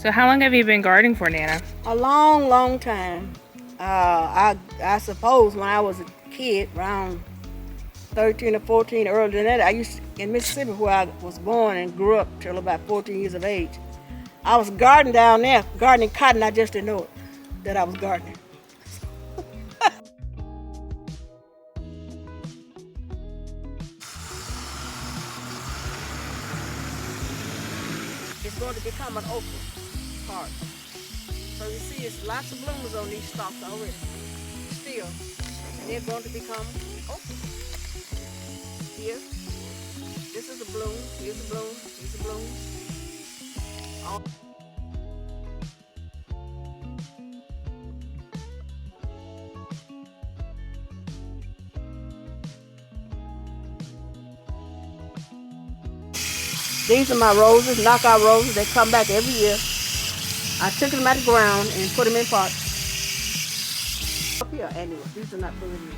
So how long have you been gardening for, Nana? A long, long time. I suppose when I was a kid, around 13 or 14, earlier than that, I used to, in Mississippi where I was born and grew up till about 14 years of age. I was gardening down there, gardening cotton. I just didn't know it, that I was gardening. It's going to become an open part. So you see, it's lots of blooms on these stalks already, still, and they're going to become open. Here, this is a bloom, here's a bloom, here's a bloom. All These are my roses, knockout roses. They come back every year. I took them out of the ground and put them in pots. Up here, annual. These are not perennial.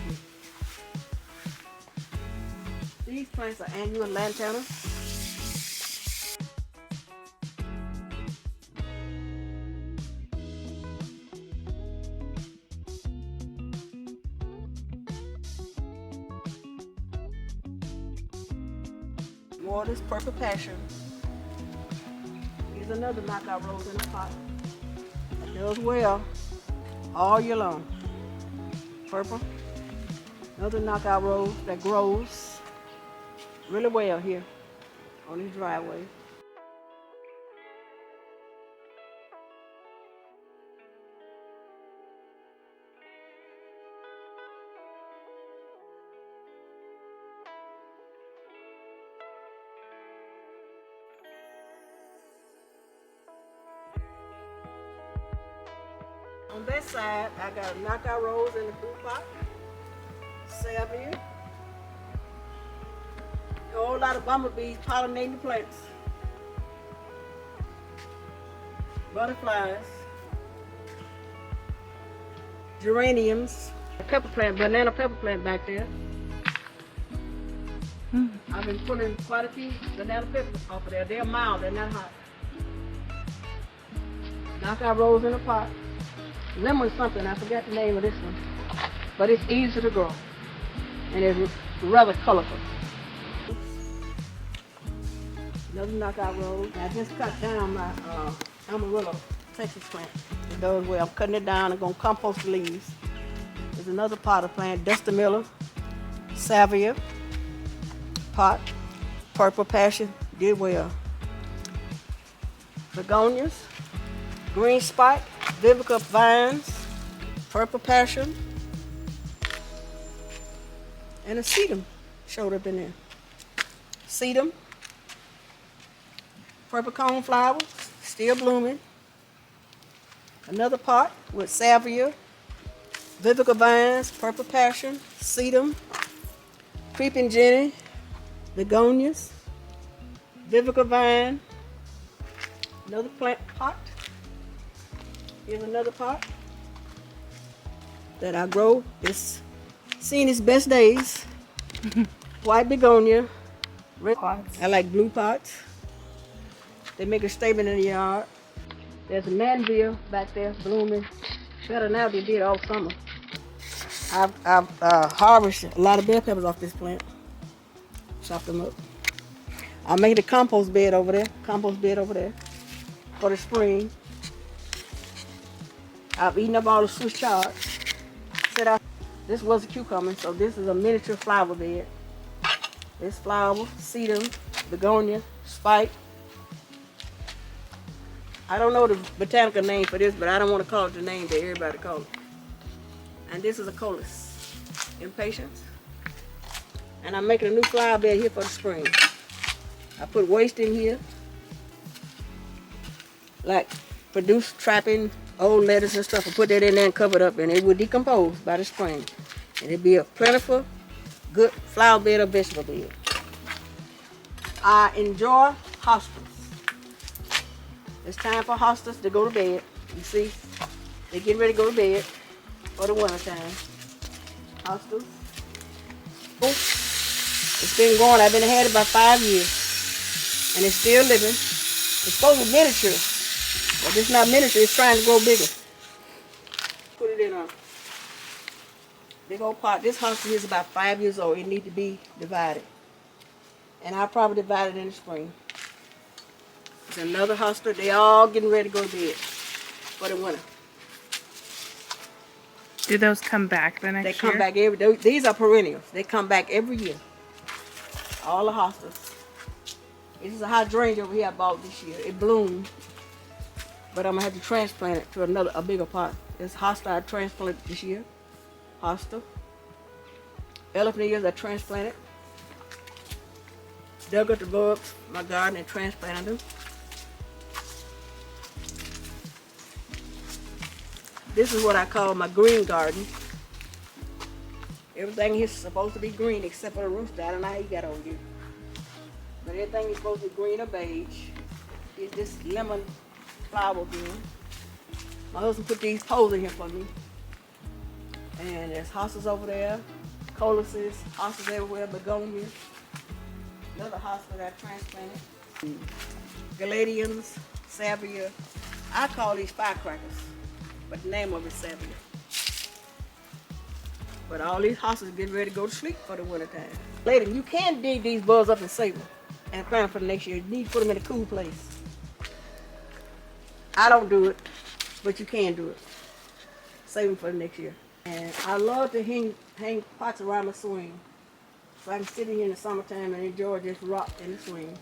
These plants are annual lantana. Waters, purple passion. Here's another knockout rose in a pot. It does well all year long. Purple. Another knockout rose that grows really well here on these driveways. On that side, I got a knockout rose in the blue pot, salvia, a whole lot of bumblebees pollinating the plants, butterflies, geraniums, a pepper plant, banana pepper plant back there. I've been pulling quite a few banana peppers off of there. They're mild, they're not hot. Knockout rose in a pot. Lemon something, I forgot the name of this one, but it's easy to grow and it's rather colorful. Another knockout rose. I just cut down my Amarillo Texas plant. It does well. I'm cutting it down and gonna compost the leaves. There's another pot of plant, Dusty Miller, salvia, pot, purple passion, did well. Begonias, green spike, Vivica vines, purple passion, and a sedum showed up in there. Sedum, purple cone flowers, still blooming. Another pot with salvia, Vivica vines, purple passion, sedum, creeping jenny, begonias, Vivica vine. Another plant pot. Here's another pot that I grow. It's seen its best days. White begonia, red pots. I like blue pots. They make a statement in the yard. There's a manville back there blooming. Better now than they did all summer. I've harvested a lot of bell peppers off this plant. Chop them up. I'll make the compost bed over there for the spring. I've eaten up all the Swiss chard. This was a cucumber, so this is a miniature flower bed. This flower, sedum, begonia, spike. I don't know the botanical name for this, but I don't want to call it the name that everybody calls it. And this is a colis, impatiens. And I'm making a new flower bed here for the spring. I put waste in here, like produce trapping, old lettuce and stuff. I put that in there and cover it up, and it will decompose by the spring. And it'll be a plentiful, good flower bed or vegetable bed. I enjoy hostas. It's time for hostas to go to bed. You see, they're getting ready to go to bed for the winter time. Hostas. It's been going, I've been had it about 5 years. And it's still living. It's supposed to be miniature. But it's not miniature, it's trying to grow bigger. Put it in a big old pot. This hosta here is about 5 years old. It needs to be divided. And I'll probably divide it in the spring. There's another hosta. They all getting ready to go to bed for the winter. Do those come back the next year? They come back these are perennials. They come back every year. All the hostas. This is a hydrangea over here I bought this year. It bloomed. But I'm going to have to transplant it to a bigger pot. This hosta I transplanted this year. Hosta. Elephant ears I transplanted. Dug up the bulbs, my garden, and transplanted them. This is what I call my green garden. Everything here is supposed to be green except for the rooster. I don't know how you got on here. But everything is supposed to be green or beige. It's this lemon flower green. My husband put these poles in here for me. And there's hostas over there, coluses, hostas everywhere, begonias. Another hosta that I transplanted. Galadiums, salvia. I call these firecrackers, but the name of it is salvia. But all these hostas are getting ready to go to sleep for the winter time. Later, you can dig these bulbs up and save them and plant them for the next year. You need to put them in a cool place. I don't do it, but you can do it. Save them for the next year. And I love to hang pots around the swing. So I can sit in here in the summertime and enjoy this rock in the swing.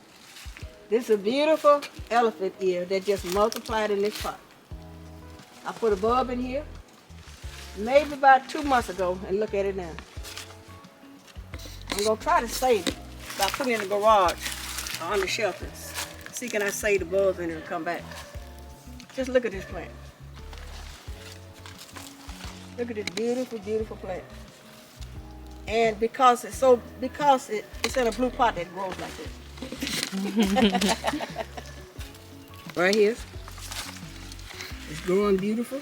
This is a beautiful elephant ear that just multiplied in this pot. I put a bulb in here, maybe about 2 months ago, and look at it now. I'm gonna try to save it by putting it in the garage or under shelters. See can I save the bulbs in it and come back. Just look at this plant. Look at this beautiful, beautiful plant. And because it's in a blue pot that grows like this. Right here. It's growing beautiful.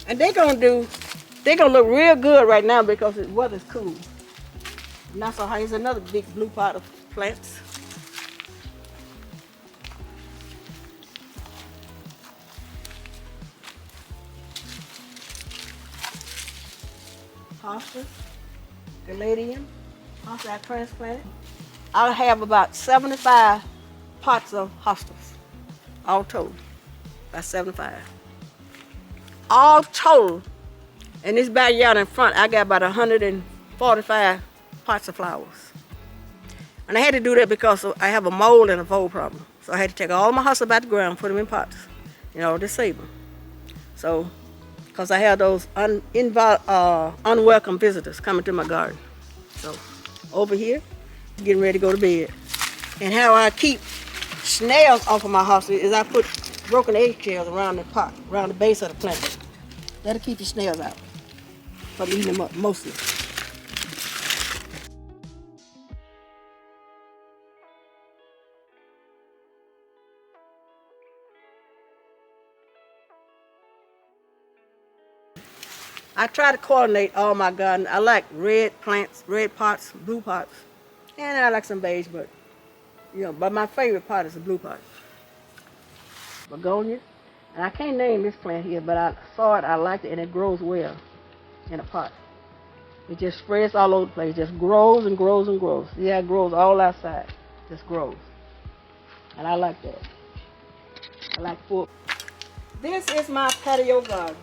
And they're gonna look real good right now because the weather's cool. Not so high. Here's another big blue pot of plants. Hostas, Galadium, hosta I transplanted. I'll have about 75 pots of hostas, all total, about 75. All total, in this backyard in front, I got about 145 pots of flowers. And I had to do that because I have a mold and a vole problem. So I had to take all my hostas out the ground, put them in pots, to save them. So, because I have those unwelcome visitors coming to my garden. So, over here, getting ready to go to bed. And how I keep snails off of my hosta is I put broken eggshells around the pot, around the base of the plant. That'll keep the snails out from eating them up, mostly. I try to coordinate all my garden. I like red plants, red pots, blue pots, and I like some beige, but my favorite pot is the blue pot. Begonia, and I can't name this plant here, but I saw it, I liked it, and it grows well in a pot. It just spreads all over the place, just grows and grows and grows. Yeah, it grows all outside, just grows, and I like that. I like full. This is my patio garden.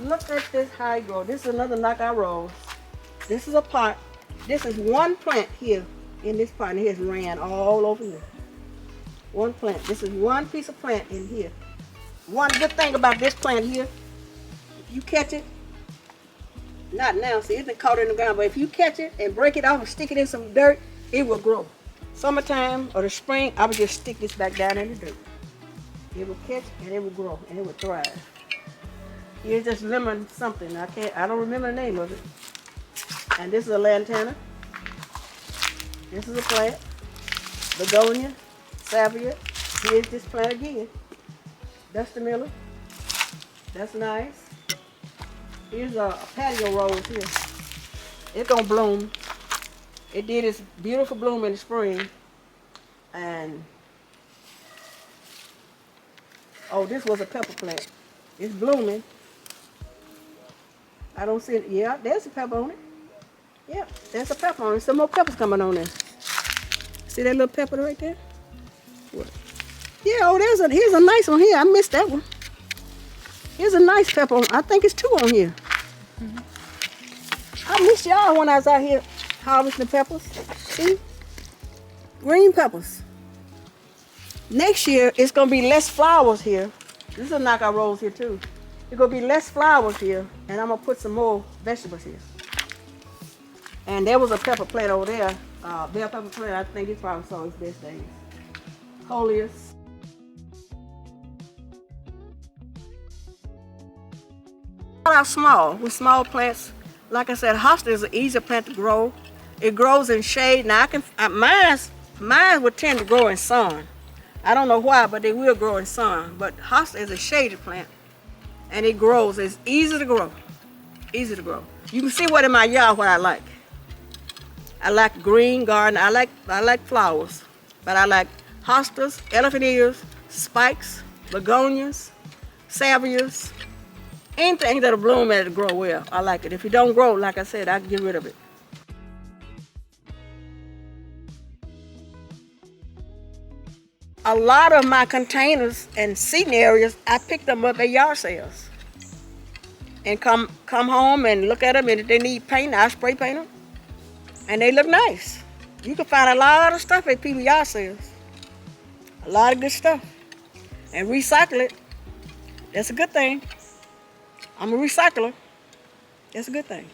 Look at this how it grows. This is another knockout rose. This is a pot. This is one plant here in this pot, and it has ran all over here. One plant. This is one piece of plant in here. One good thing about this plant here, if you catch it, not now, see, it's been caught in the ground, but if you catch it and break it off and stick it in some dirt, it will grow. Summertime or the spring, I would just stick this back down in the dirt. It will catch and it will grow and it will thrive. Here's this lemon something. I don't remember the name of it. And this is a lantana. This is a plant. Begonia, salvia. Here's this plant again. Dusty Miller. That's nice. Here's a patio rose here. It's gonna bloom. It did its beautiful bloom in the spring. And Oh, this was a pepper plant. It's blooming. I don't see it. Yeah, there's a pepper on it. Yeah, there's a pepper on it. Some more peppers coming on there. See that little pepper right there? What? Yeah, oh, here's a nice one here. I missed that one. Here's a nice pepper on. I think it's 2 on here. I missed y'all when I was out here harvesting the peppers. See? Green peppers. Next year, it's going to be less flowers here. This is a knockout rose here, too. It's going to be less flowers here, and I'm going to put some more vegetables here. And there was a pepper plant over there. Bell pepper plant, I think it's probably saw its best days. Coleus. Start out small, with small plants. Like I said, hosta is an easy plant to grow. It grows in shade. Now, mine would tend to grow in sun. I don't know why, but they will grow in sun. But hosta is a shaded plant, and it grows. It's easy to grow. Easy to grow. You can see what in my yard what I like. I like green garden. I like flowers, but I like hostas, elephant ears, spikes, begonias, salvias, anything that'll bloom and it'll grow well. I like it. If it don't grow, like I said, I can get rid of it. A lot of my containers and seating areas, I pick them up at yard sales. And come home and look at them, and if they need paint, I spray paint them. And they look nice. You can find a lot of stuff at people yard sales. A lot of good stuff. And recycle it. That's a good thing. I'm a recycler. That's a good thing.